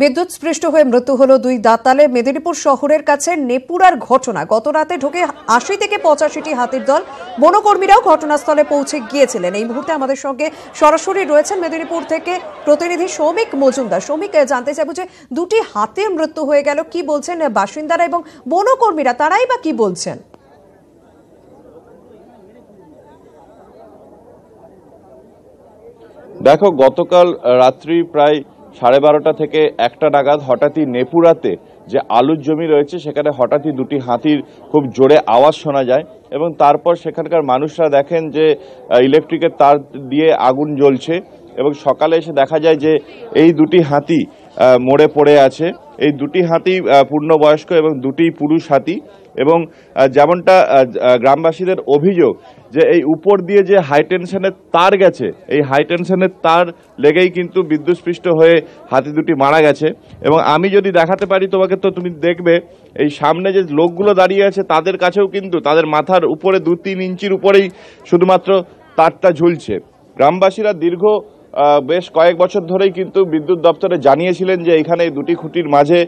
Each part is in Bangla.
বিদ্যুৎস্পৃষ্ট হয়ে মৃত্যু হলো দুই দাঁতালে। মেদিনীপুর শহরের কাছে নেপুরার ঘটনা। গত রাতে ঢুকে ৮০ থেকে ৮৫টি হাতির দল। বনকর্মীরাও ঘটনাস্থলে পৌঁছে গিয়েছিলেন। এই মুহূর্তে আমাদের সঙ্গে সরাসরি রয়েছেন মেদিনীপুর থেকে প্রতিনিধি সৌমিক মজুমদার। সৌমিক, জানতে চাইব যে দুটি হাতির মৃত্যু হয়ে গেল, কি বলছেন বাসিন্দারা এবং বনকর্মীরা, তারাই বা কি বলছেন? দেখো, গতকাল রাত্রি প্রায় 12:30 থেকে 1টা নাগাদ হঠাৎই নেপুরাতে যে আলুর জমি রয়েছে সেখানে হঠাৎই দুটি হাতির খুব জোরে আওয়াজ শোনা যায় এবং তারপর সেখানকার মানুষরা দেখেন যে ইলেকট্রিকের তার দিয়ে আগুন জ্বলছে এবং সকালে এসে দেখা যায় যে এই দুটি হাতি মরে পড়ে আছে। এই দুটি হাতি পূর্ণবয়স্ক এবং দুটি পুরুষ হাতি। এবং যেমনটা গ্রামবাসীদের অভিযোগ যে এই উপর দিয়ে যে হাই টেনশনের তার গেছে, এই হাই টেনশনের তার লেগেই কিন্তু বিদ্যুৎস্পৃষ্ট হয়ে হাতি দুটি মারা গেছে। এবং আমি যদি দেখাতে পারি তোমাকে, তো তুমি দেখবে এই সামনে যে লোকগুলো দাঁড়িয়ে আছে তাদের কাছেও কিন্তু তাদের মাথার উপরে 2-3 ইঞ্চির উপরেই শুধুমাত্র তারটা ঝুলছে। গ্রামবাসীরা দীর্ঘ বেশ কয়েক বছর ধরেই কিন্তু বিদ্যুৎ দপ্তরে জানিয়েছিলেন যে এখানে এই দুটি খুঁটির মাঝে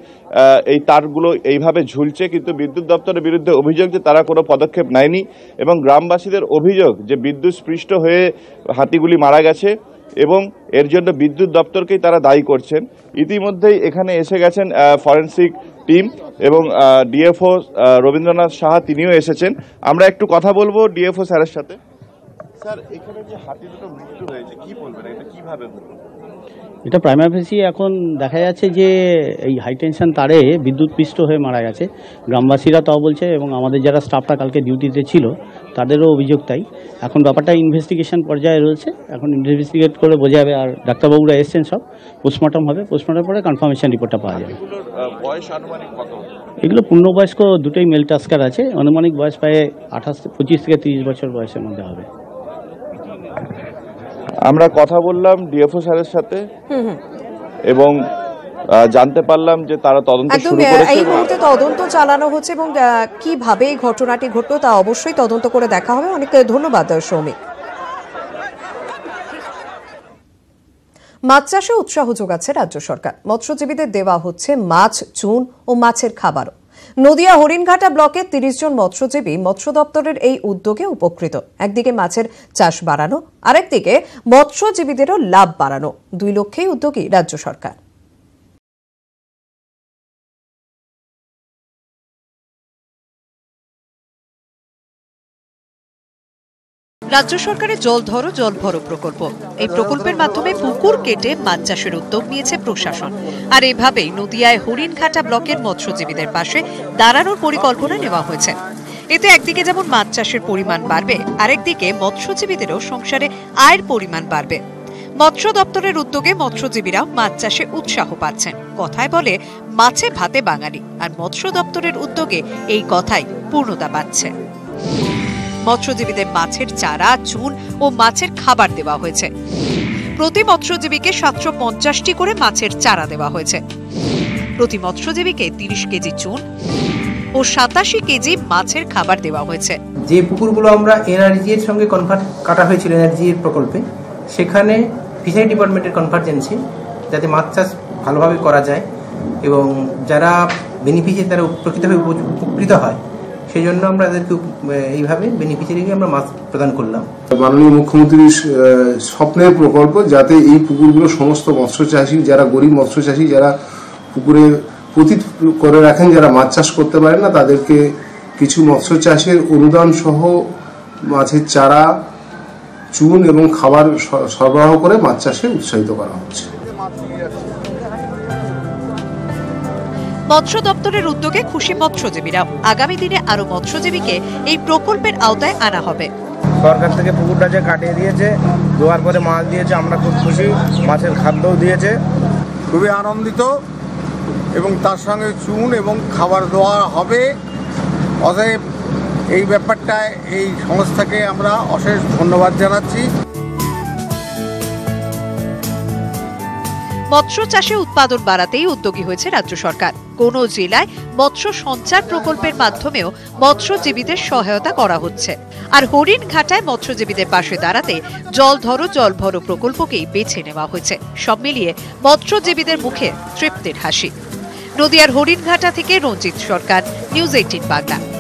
এই তারগুলো এইভাবে ঝুলছে, কিন্তু বিদ্যুৎ দপ্তরের বিরুদ্ধে অভিযোগ যে তারা কোনো পদক্ষেপ নেয়নি এবং গ্রামবাসীদের অভিযোগ যে বিদ্যুৎস্পৃষ্ট হয়ে হাতিগুলি মারা গেছে এবং এর জন্য বিদ্যুৎ দপ্তরকেই তারা দায়ী করছেন। ইতিমধ্যেই এখানে এসে গেছেন ফরেনসিক টিম এবং ডিএফও রবীন্দ্রনাথ সাহা, তিনিও এসেছেন। আমরা একটু কথা বলবো ডিএফও স্যারের সাথে। স্যার, এখানে যে হাতি দুটো মৃত্যু হয়েছে, কি বলবেন, এটা কিভাবে হলো? এটা প্রাইমারি এখন দেখা যাচ্ছে যে এই হাই টেনশন তারে বিদ্যুৎস্পৃষ্ট হয়ে মারা গেছে। গ্রামবাসীরা তাও বলছে এবং আমাদের যারা স্টাফটা কালকে ডিউটিতে ছিল তাদেরও অভিযোগ তাই। এখন ব্যাপারটা ইনভেস্টিগেশন পর্যায়ে রয়েছে, এখন ইনভেস্টিগেট করে বোঝা যাবে। আর ডাক্তারবাবুরা এসছেন, সব পোস্টমর্টম হবে, পোস্টমর্টম পরে কনফার্মেশন রিপোর্টটা পাওয়া যাবে। বয়স আনুমানিক কত? এগুলো পূর্ণবয়স্ক দুটোই মেল টাস্কার আছে। আনুমানিক বয়স প্রায় 25 থেকে 30 বছর বয়সের মধ্যে হবে। আমরা কথা বললাম ডিএফও স্যারের সাথে এবং জানতে পারলাম যে তারা তদন্ত শুরু করেছে। এই মুহূর্তে তদন্ত চালানো হচ্ছে এবং কিভাবে এই ঘটনাটি ঘটলো তা অবশ্যই তদন্ত করে দেখা হবে। অনেক ধন্যবাদ সৌমিক। মাছ চাষে উৎসাহ যোগাচ্ছে রাজ্য সরকার। মৎস্যজীবীদের দেওয়া হচ্ছে মাছ, চুন ও মাছের খাবারও। নদিয়া হরিণঘাটা ব্লকের 30 জন মৎস্যজীবী মৎস্য দপ্তরের এই উদ্যোগে উপকৃত। একদিকে মাছের চাষ বাড়ানো, আরেকদিকে মৎস্যজীবীদেরও লাভ বাড়ানো, 2 লক্ষ্যেই উদ্যোগী রাজ্য সরকার। রাজ্য সরকারের জল ধরো জল ভরো প্রকল্প। এই প্রকল্পের মাধ্যমে পুকুর কেটে মাছ চাষের উদ্যোগ নিয়েছে প্রশাসন। আর এভাবেই নদিয়ায় হরিণঘাটা ব্লকের মৎস্যজীবীদের পাশে দাঁড়ানোর পরিকল্পনা নেওয়া হয়েছে। এতে একদিকে যেমন মাছ চাষের পরিমাণ বাড়বে, আরেকদিকে মৎস্যজীবীদেরও সংসারে আয়ের পরিমাণ বাড়বে। মৎস্য দপ্তরের উদ্যোগে মৎস্যজীবীরা মাছ চাষে উৎসাহ পাচ্ছেন। কথায় বলে মাছে ভাতে বাঙালি, আর মৎস্য দপ্তরের উদ্যোগে এই কথাই পূর্ণতা পাচ্ছে। মৎস্যজীবীদের মাছের চারা, চুন ও মাছের খাবার দেওয়া হয়েছে। প্রতি মৎস্যজীবীকে 750টি করে মাছের চারা দেওয়া হয়েছে। প্রতি মৎস্যজীবীকে 30 কেজি চুন ও 87 কেজি মাছের খাবার দেওয়া হয়েছে। যে পুকুরগুলো আমরা এনআরজি এর সঙ্গে কাটা হয়েছিল এনআরজি এর প্রকল্পে, সেখানে ফিশারি ডিপার্টমেন্টের কনভার্জেন্সি যাতে মাছ চাষ ভালোভাবে করা যায় এবং যারা বেনিফিশিয়ারি তারা প্রকৃতভাবে উপকৃত হয়, সেই জন্য আমরা তাদেরকে এইভাবে বেনিফিশিয়ারিকে আমরা মাছ প্রদান করলাম। মাননীয় মুখ্যমন্ত্রীর স্বপ্নের প্রকল্প, যাতে এই পুকুরগুলো সমস্ত মৎস্যচাষী, যারা গরিব মৎস্যচাষী, যারা পুকুরে পতিত করে রাখেন, যারা মাছ চাষ করতে পারেন না, তাদেরকে কিছু মৎস্য চাষের অনুদান সহ মাছের চারা, চুন এবং খাবার সরবরাহ করে মাছ চাষে উৎসাহিত করা হচ্ছে। মৎস্য দপ্তরের উদ্যোগে খুশি মৎস্যজীবীরা। আগামী দিনে আরো মৎস্যজীবীকে এই প্রকল্পের আওতায় আনা হবে। সরকার থেকে পুকুরটা যে কাটিয়ে দিয়েছে, দেওয়ার পরে মাছ দিয়েছে, আমরা খুব খুশি। মাছের খাদ্যও দিয়েছে, খুবই আনন্দিত এবং তার সঙ্গে চুন এবং খাবার দেওয়া হবে। অতএব এই ব্যাপারটায় এই সংস্থাকে আমরা অশেষ ধন্যবাদ জানাচ্ছি। মৎস্য চাষে উৎপাদন বাড়াতেই উদ্যোগী হয়েছে রাজ্য সরকার। কোন জেলায় মৎস্য সঞ্চার প্রকল্পের মাধ্যমেও মৎস্যজীবীদের সহায়তা করা হচ্ছে। আর হরিণঘাটায় মৎস্যজীবীদের পাশে দাঁড়াতে জল ধরো জল ভরো প্রকল্পকেই বেছে নেওয়া হয়েছে। সব মিলিয়ে মৎস্যজীবীদের মুখে তৃপ্তির হাসি। নদিয়ার হরিণঘাটা থেকে রঞ্জিত সরকার, নিউজ 18 বাংলা।